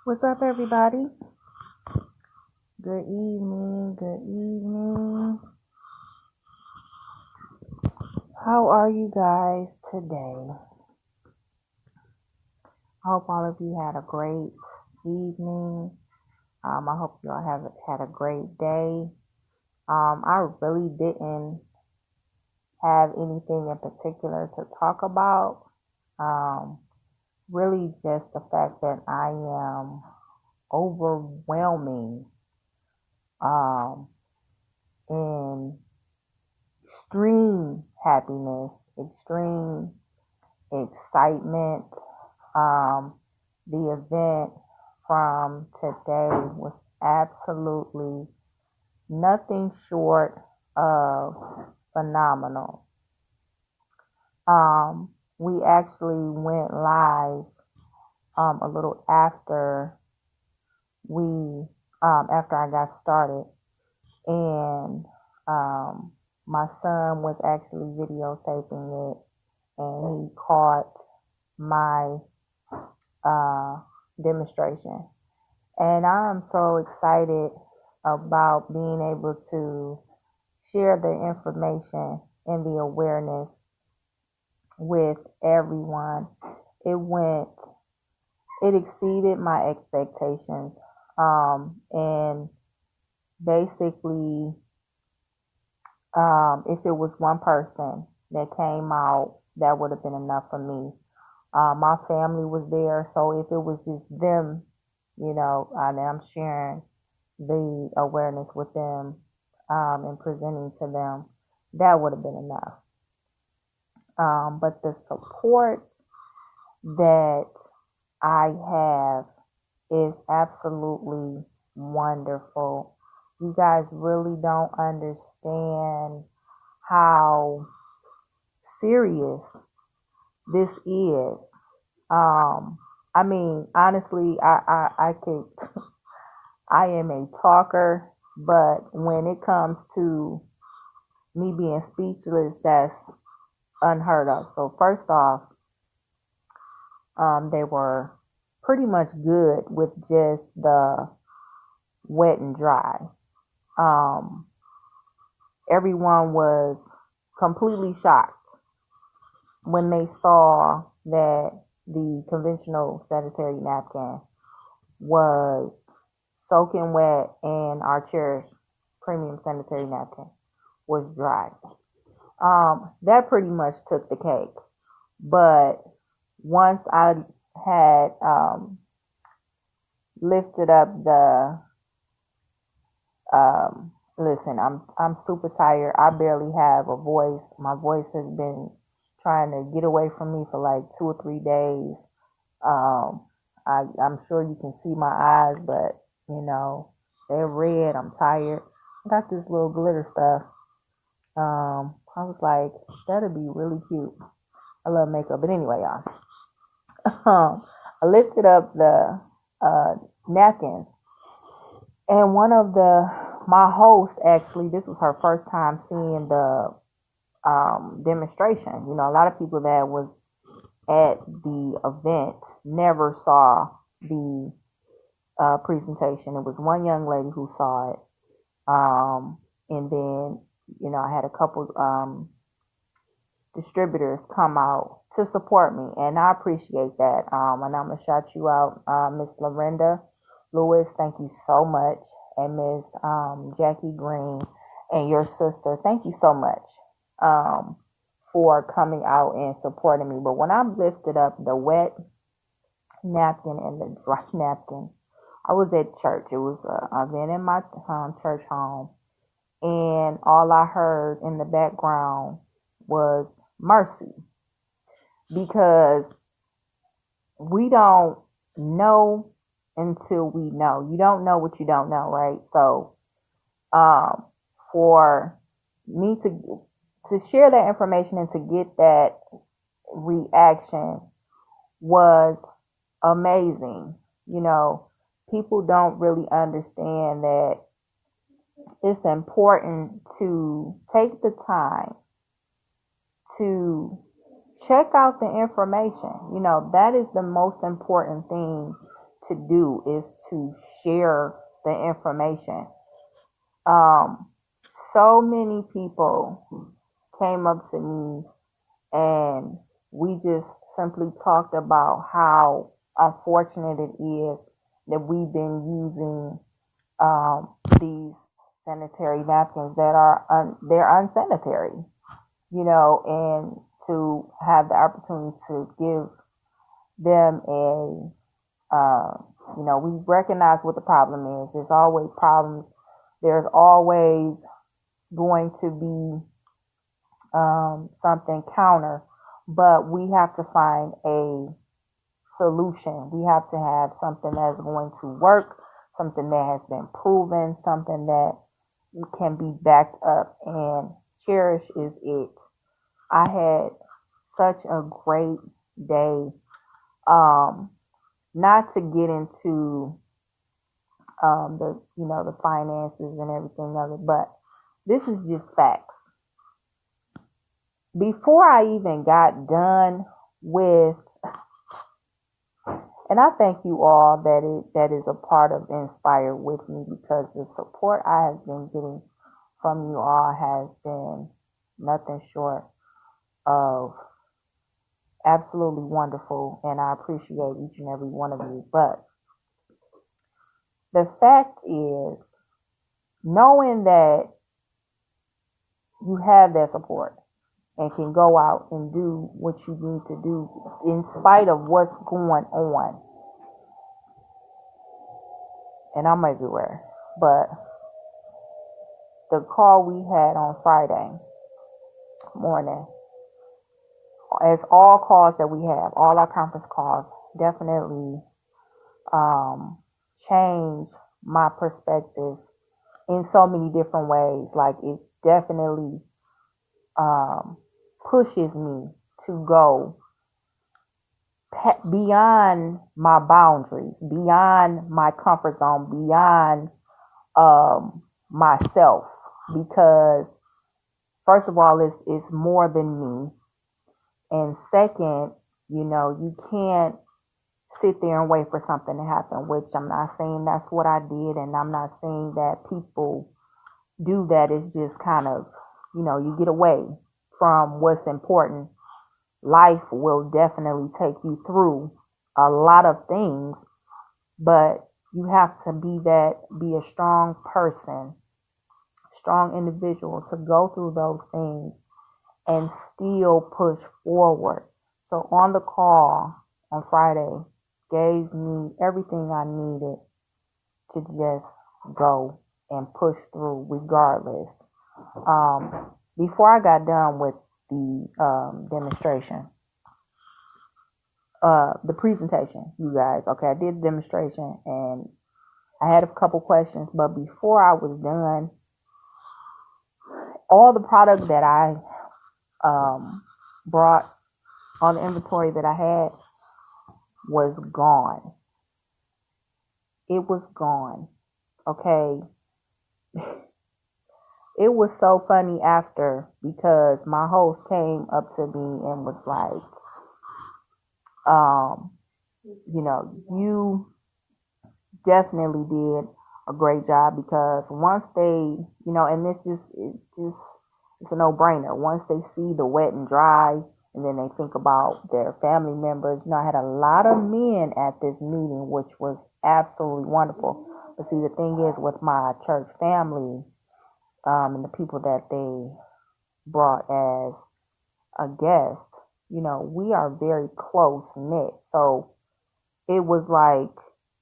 What's up, everybody? Good evening. Good evening. How are you guys today? I hope all of you had a great evening. I hope you all have had a great day. I really didn't have anything in particular to talk about. Um, really, just the fact that I am overwhelming um, in extreme happiness, extreme excitement. Um, the event from today was absolutely nothing short of phenomenal. We actually went live a little we after I got started, and my son was actually videotaping it, and he caught my demonstration. And I'm so excited about being able to share the information and the awareness with everyone. It exceeded my expectations. And basically, if it was one person that came out, that would have been enough for me. My family was there, so if it was just them, and I'm sharing the awareness with them and presenting to them, that would have been enough. But the support that I have is absolutely wonderful. You guys really don't understand how serious this is. I mean, honestly, I could, I am a talker, but when it comes to me being speechless, that's unheard of. So first off, they were pretty much good with just the wet and dry. Um, Everyone was completely shocked when they saw that the conventional sanitary napkin was soaking wet and our cherished premium sanitary napkin was dry. That pretty much took the cake. But once I had lifted up listen, I'm super tired. I barely have a voice. My voice has been trying to get away from me for like 2 or 3 days. Um, I'm sure you can see my eyes, but they're red. I'm tired. I got this little glitter stuff. I was like, that'd be really cute. I love makeup, but anyway, y'all. I lifted up the napkins, and my host actually, this was her first time seeing the demonstration. A lot of people that was at the event never saw the presentation. It was one young lady who saw it, and then I had a couple distributors come out to support me, and I appreciate that. And I'm gonna shout you out, Miss Lorinda Lewis. Thank you so much, and Miss Jackie Green and your sister. Thank you so much for coming out and supporting me. But when I lifted up the wet napkin and the dry napkin, I was at church. It was an event in my church home, and all I heard in the background was mercy, because we don't know until we know. You don't know what you don't know, right? So for me to share that information and to get that reaction was amazing. People don't really understand that it's important to take the time to check out the information. That is the most important thing to do is to share the information. So many people came up to me and we just simply talked about how unfortunate it is that we've been using these sanitary napkins that are they're unsanitary, and to have the opportunity to give them we recognize what the problem is. There's always problems. There's always going to be something counter, but we have to find a solution. We have to have something that's going to work, something that has been proven, something that can be backed up, and Cherish is it. I had such a great day. Not to get into the finances and everything of it, but this is just facts. Before I even got done with, and I thank you all that is a part of Inspire with me, because the support I have been getting from you all has been nothing short of absolutely wonderful, and I appreciate each and every one of you. But the fact is, knowing that you have that support and can go out and do what you need to do in spite of what's going on. And I'm everywhere. But the call we had on Friday morning, as all calls that we have, all our conference calls, definitely changed my perspective in so many different ways. Like, it definitely pushes me to go beyond my boundaries, beyond my comfort zone, beyond myself. Because first of all, it's more than me, and second, you can't sit there and wait for something to happen. Which I'm not saying that's what I did, and I'm not saying that people do that. It's just kind of, you get away from what's important. Life will definitely take you through a lot of things, but you have to be a strong person, strong individual to go through those things and still push forward. So on the call on Friday gave me everything I needed to just go and push through regardless. Before I got done with the demonstration, the presentation, you guys, okay, I did the demonstration and I had a couple questions, but before I was done, all the product that I brought on the inventory that I had was gone. It was gone. Okay. It was so funny after, because my host came up to me and was like, you definitely did a great job, because once they, and it's a no-brainer. Once they see the wet and dry, and then they think about their family members. I had a lot of men at this meeting, which was absolutely wonderful. But see, the thing is, with my church family, and the people that they brought as a guest, we are very close knit. So it was like,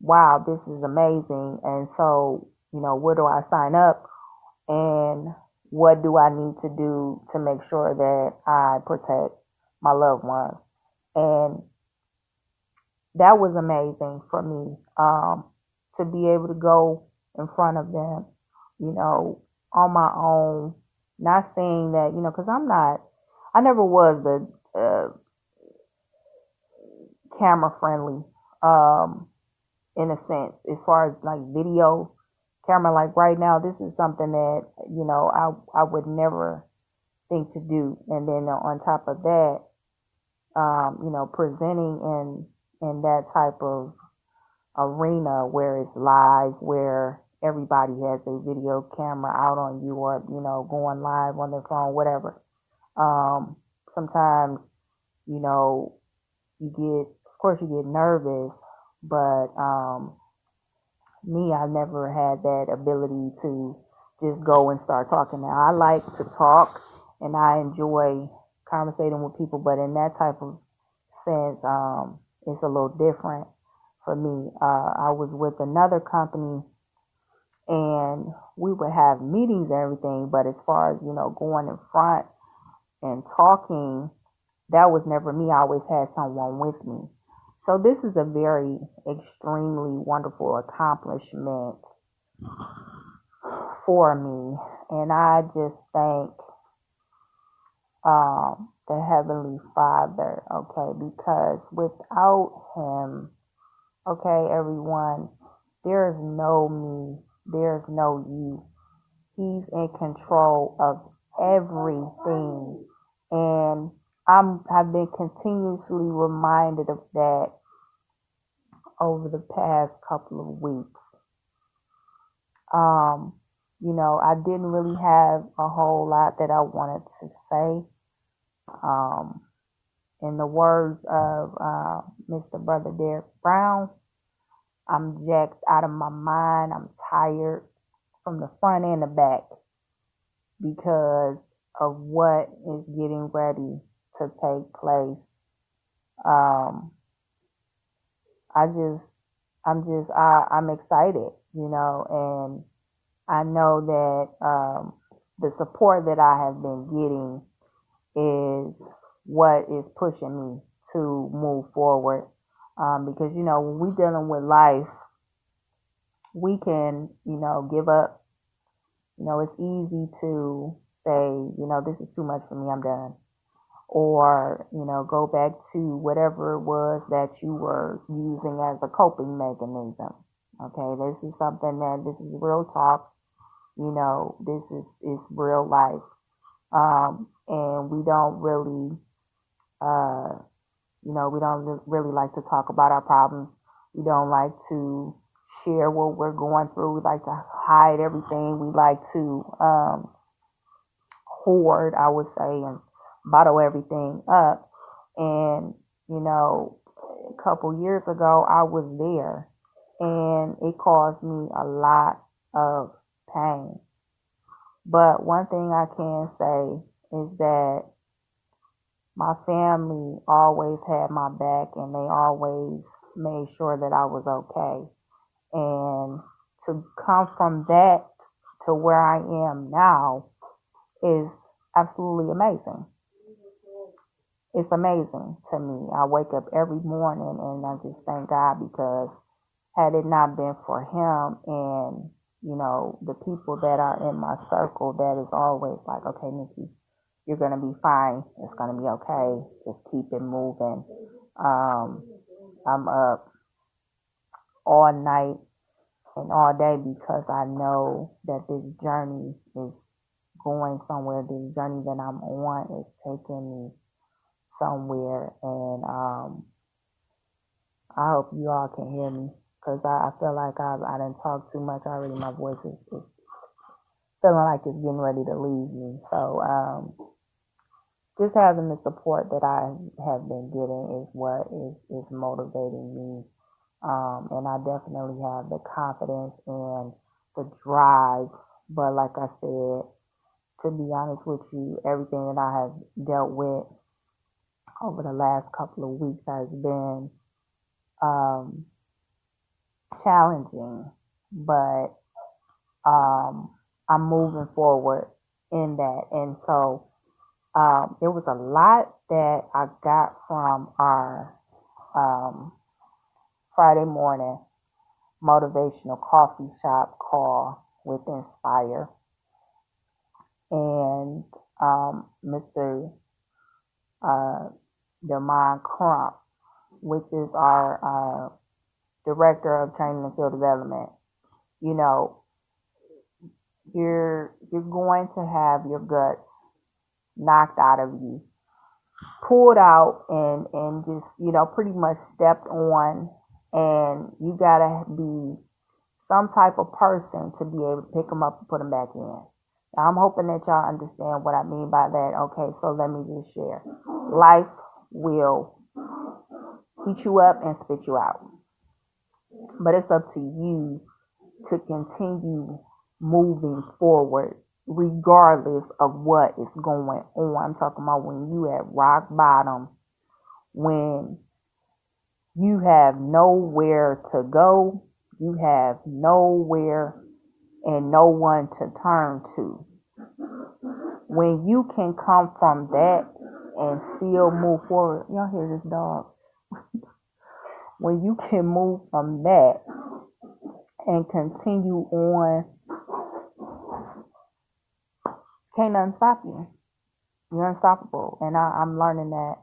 wow, this is amazing. And so, where do I sign up? And what do I need to do to make sure that I protect my loved ones? And that was amazing for me, to be able to go in front of them, on my own, not saying that, because I never was the camera friendly, in a sense, as far as like video camera. Like right now, this is something that, I would never think to do. And then on top of that, presenting in that type of arena where it's live, where everybody has a video camera out on you, or going live on their phone, whatever. Um, Sometimes you know of course, you get nervous, but me, I never had that ability to just go and start talking. Now, I like to talk and I enjoy conversating with people, but in that type of sense, it's a little different for me. I was with another company and we would have meetings and everything, but as far as, going in front and talking, that was never me. I always had someone with me. So this is a very extremely wonderful accomplishment for me. And I just thank the Heavenly Father, okay, because without Him, okay, everyone, there's no me, there's no you. He's in control of everything. And I've been continuously reminded of that over the past couple of weeks. I didn't really have a whole lot that I wanted to say. In the words of Mr. Brother Derek Brown, I'm jacked out of my mind. I'm tired from the front and the back because of what is getting ready to take place. I'm excited, and I know that the support that I have been getting is what is pushing me to move forward. Because, when we're dealing with life, we can, give up. It's easy to say, this is too much for me, I'm done. Or, go back to whatever it was that you were using as a coping mechanism. Okay, this is real talk. This is real life. And we don't really, we don't really like to talk about our problems. We don't like to share what we're going through. We like to hide everything. We like to hoard, I would say, and bottle everything up. And, a couple years ago, I was there, and it caused me a lot of pain. But one thing I can say is that my family always had my back, and they always made sure that I was okay. And to come from that to where I am now is absolutely amazing. It's amazing to me. I wake up every morning and I just thank God, because had it not been for Him and, the people that are in my circle that is always like, okay, Nikki, you're going to be fine. It's going to be okay. Just keep it moving. I'm up all night and all day because I know that this journey is going somewhere. This journey that I'm on is taking me somewhere. And I hope you all can hear me, because I feel like I didn't talk too much already. My voice is feeling like it's getting ready to leave me. So just having the support that I have been getting is what is motivating me. And I definitely have the confidence and the drive. But like I said, to be honest with you, everything that I have dealt with over the last couple of weeks has been challenging, but I'm moving forward in that. And so there was a lot that I got from our Friday morning motivational coffee shop call with Nspire. And Mr. Demond Crump, which is our director of training and field development. You're going to have your guts knocked out of you, pulled out, and just pretty much stepped on and you gotta be some type of person to be able to pick them up and put them back in. Now, I'm hoping that y'all understand what I mean by that. Okay, so let me just share. Life will heat you up and spit you out, but it's up to you to continue moving forward regardless of what is going on. I'm talking about when you at rock bottom, when you have nowhere to go, you have nowhere and no one to turn to. When you can come from that and still move forward, y'all hear this dog? When you can move from that and continue on, can't nothing stop you. You're unstoppable, and I'm learning that.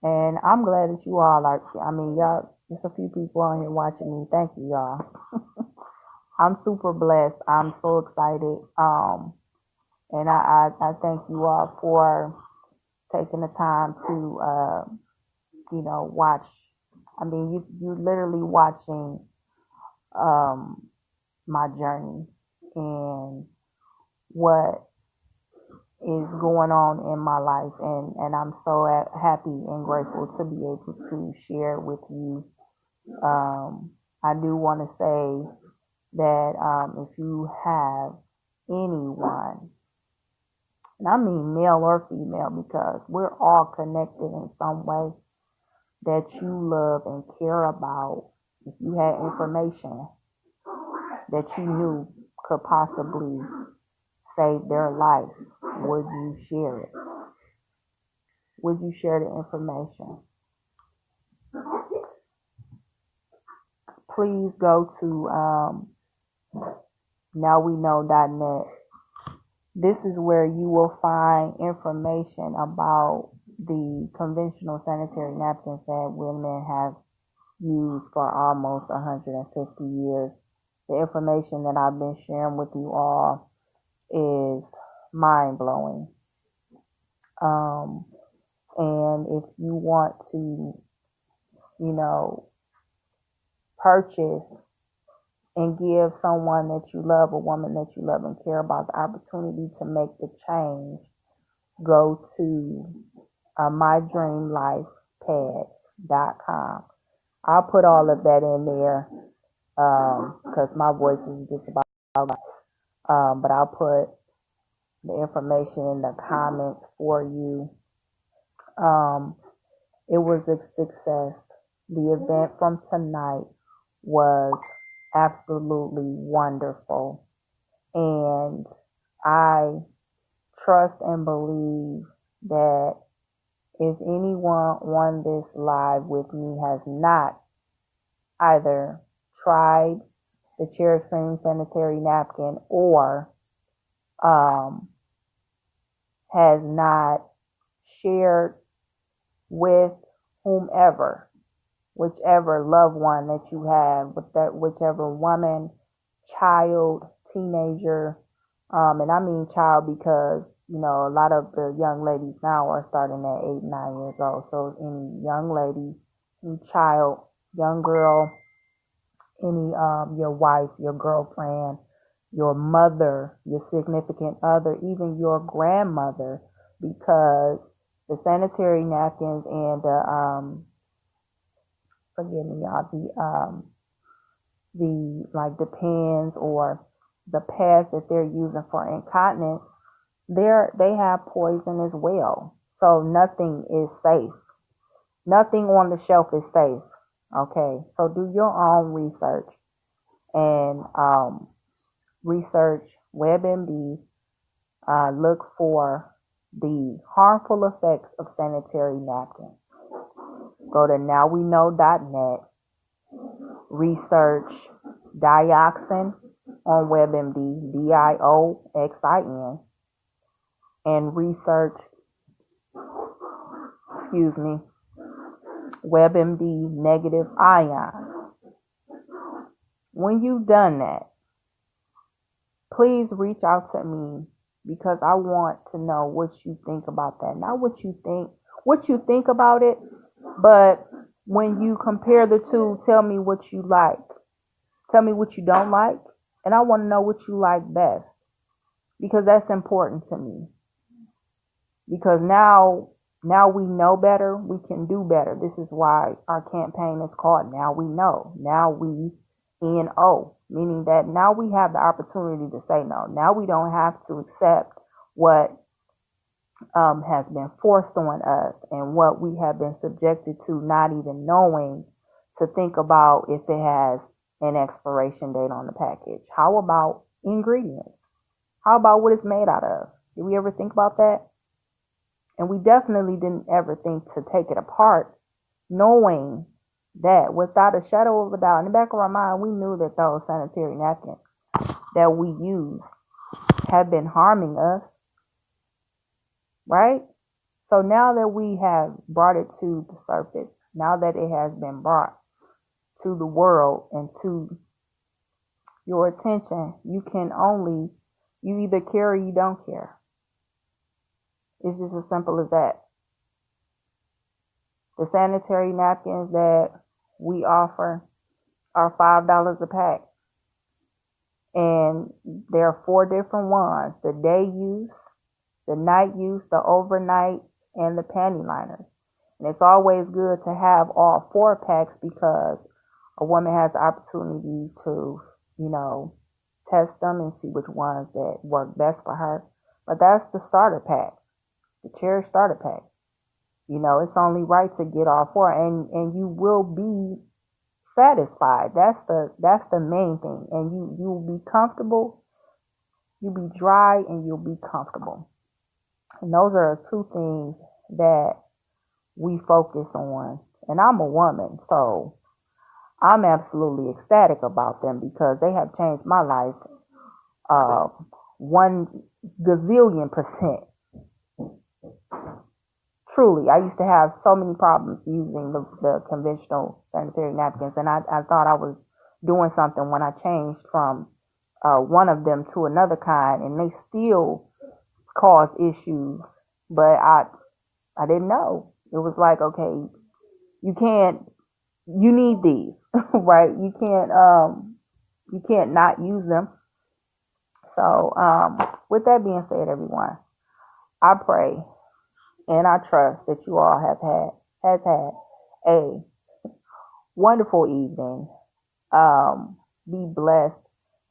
And I'm glad that you all are. I mean, y'all, there's a few people on here watching me. Thank you, y'all. I'm super blessed. I'm so excited. And I thank you all for taking the time to, watch. I mean, you literally watching my journey and what is going on in my life, and I'm so happy and grateful to be able to share with you. I do want to say that if you have anyone, and I mean male or female, because we're all connected in some way, that you love and care about, if you had information that you knew could possibly save their life, would you share it? Would you share the information? Please go to nowweknow.net. This is where you will find information about the conventional sanitary napkins that women have used for almost 150 years. The information that I've been sharing with you all is mind-blowing. And if you want to, purchase and give someone that you love, a woman that you love and care about, the opportunity to make the change, go to mydreamlifepads.com. I'll put all of that in there because my voice is just about but I'll put the information in the comments for you. It was a success. The event from tonight was absolutely wonderful, and I trust and believe that if anyone on this live with me has not either tried the Cherry Cream Sanitary Napkin or has not shared with whomever, whichever loved one that you have, with that whichever woman, child, teenager, and I mean child because a lot of the young ladies now are starting at 8, 9 years old. So any young lady, any child, young girl, any your wife, your girlfriend, your mother, your significant other, even your grandmother, because the sanitary napkins and the forgive me, y'all, the pens or the pads that they're using for incontinence, they have poison as well. So nothing is safe. Nothing on the shelf is safe. Okay, so do your own research and research WebMD. Look for the harmful effects of sanitary napkins. Go to nowweknow.net. Research dioxin on WebMD, DIOXIN, and research, WebMD negative ions. When you've done that, please reach out to me because I want to know what you think about that. Not what you think about it, but when you compare the two, tell me what you like. Tell me what you don't like. And I want to know what you like best. Because that's important to me. Because now we know better, we can do better. This is why our campaign is called Now We Know. Now we know, meaning that now we have the opportunity to say no. Now we don't have to accept what has been forced on us and what we have been subjected to, not even knowing to think about if it has an expiration date on the package. How about ingredients? How about what it's made out of? Did we ever think about that? And we definitely didn't ever think to take it apart, knowing that without a shadow of a doubt, in the back of our mind, we knew that those sanitary napkins that we use have been harming us, right? So now that we have brought it to the surface, now that it has been brought to the world and to your attention, you either care or you don't care. It's just as simple as that. The sanitary napkins that we offer are $5 a pack. And there are 4 different ones: the day use, the night use, the overnight, and the panty liners. And it's always good to have all 4 packs because a woman has the opportunity to, test them and see which ones that work best for her. But that's the starter pack, the cherry starter pack. It's only right to get all 4, and you will be satisfied. That's the main thing. And you'll be comfortable. You'll be dry and you'll be comfortable. And those are 2 things that we focus on. And I'm a woman, so I'm absolutely ecstatic about them because they have changed my life 1 gazillion %. Truly, I used to have so many problems using the conventional sanitary napkins, and I thought I was doing something when I changed from one of them to another kind, and they still cause issues, but I didn't know. It was like, okay, you need these, right? You can't not use them. So, with that being said, everyone, I pray and I trust that you all has had a wonderful evening. Be blessed,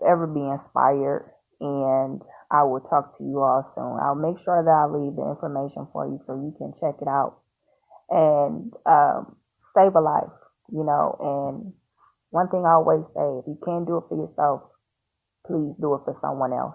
ever be inspired, and I will talk to you all soon. I'll make sure that I leave the information for you so you can check it out and save a life, And one thing I always say, if you can't do it for yourself, please do it for someone else.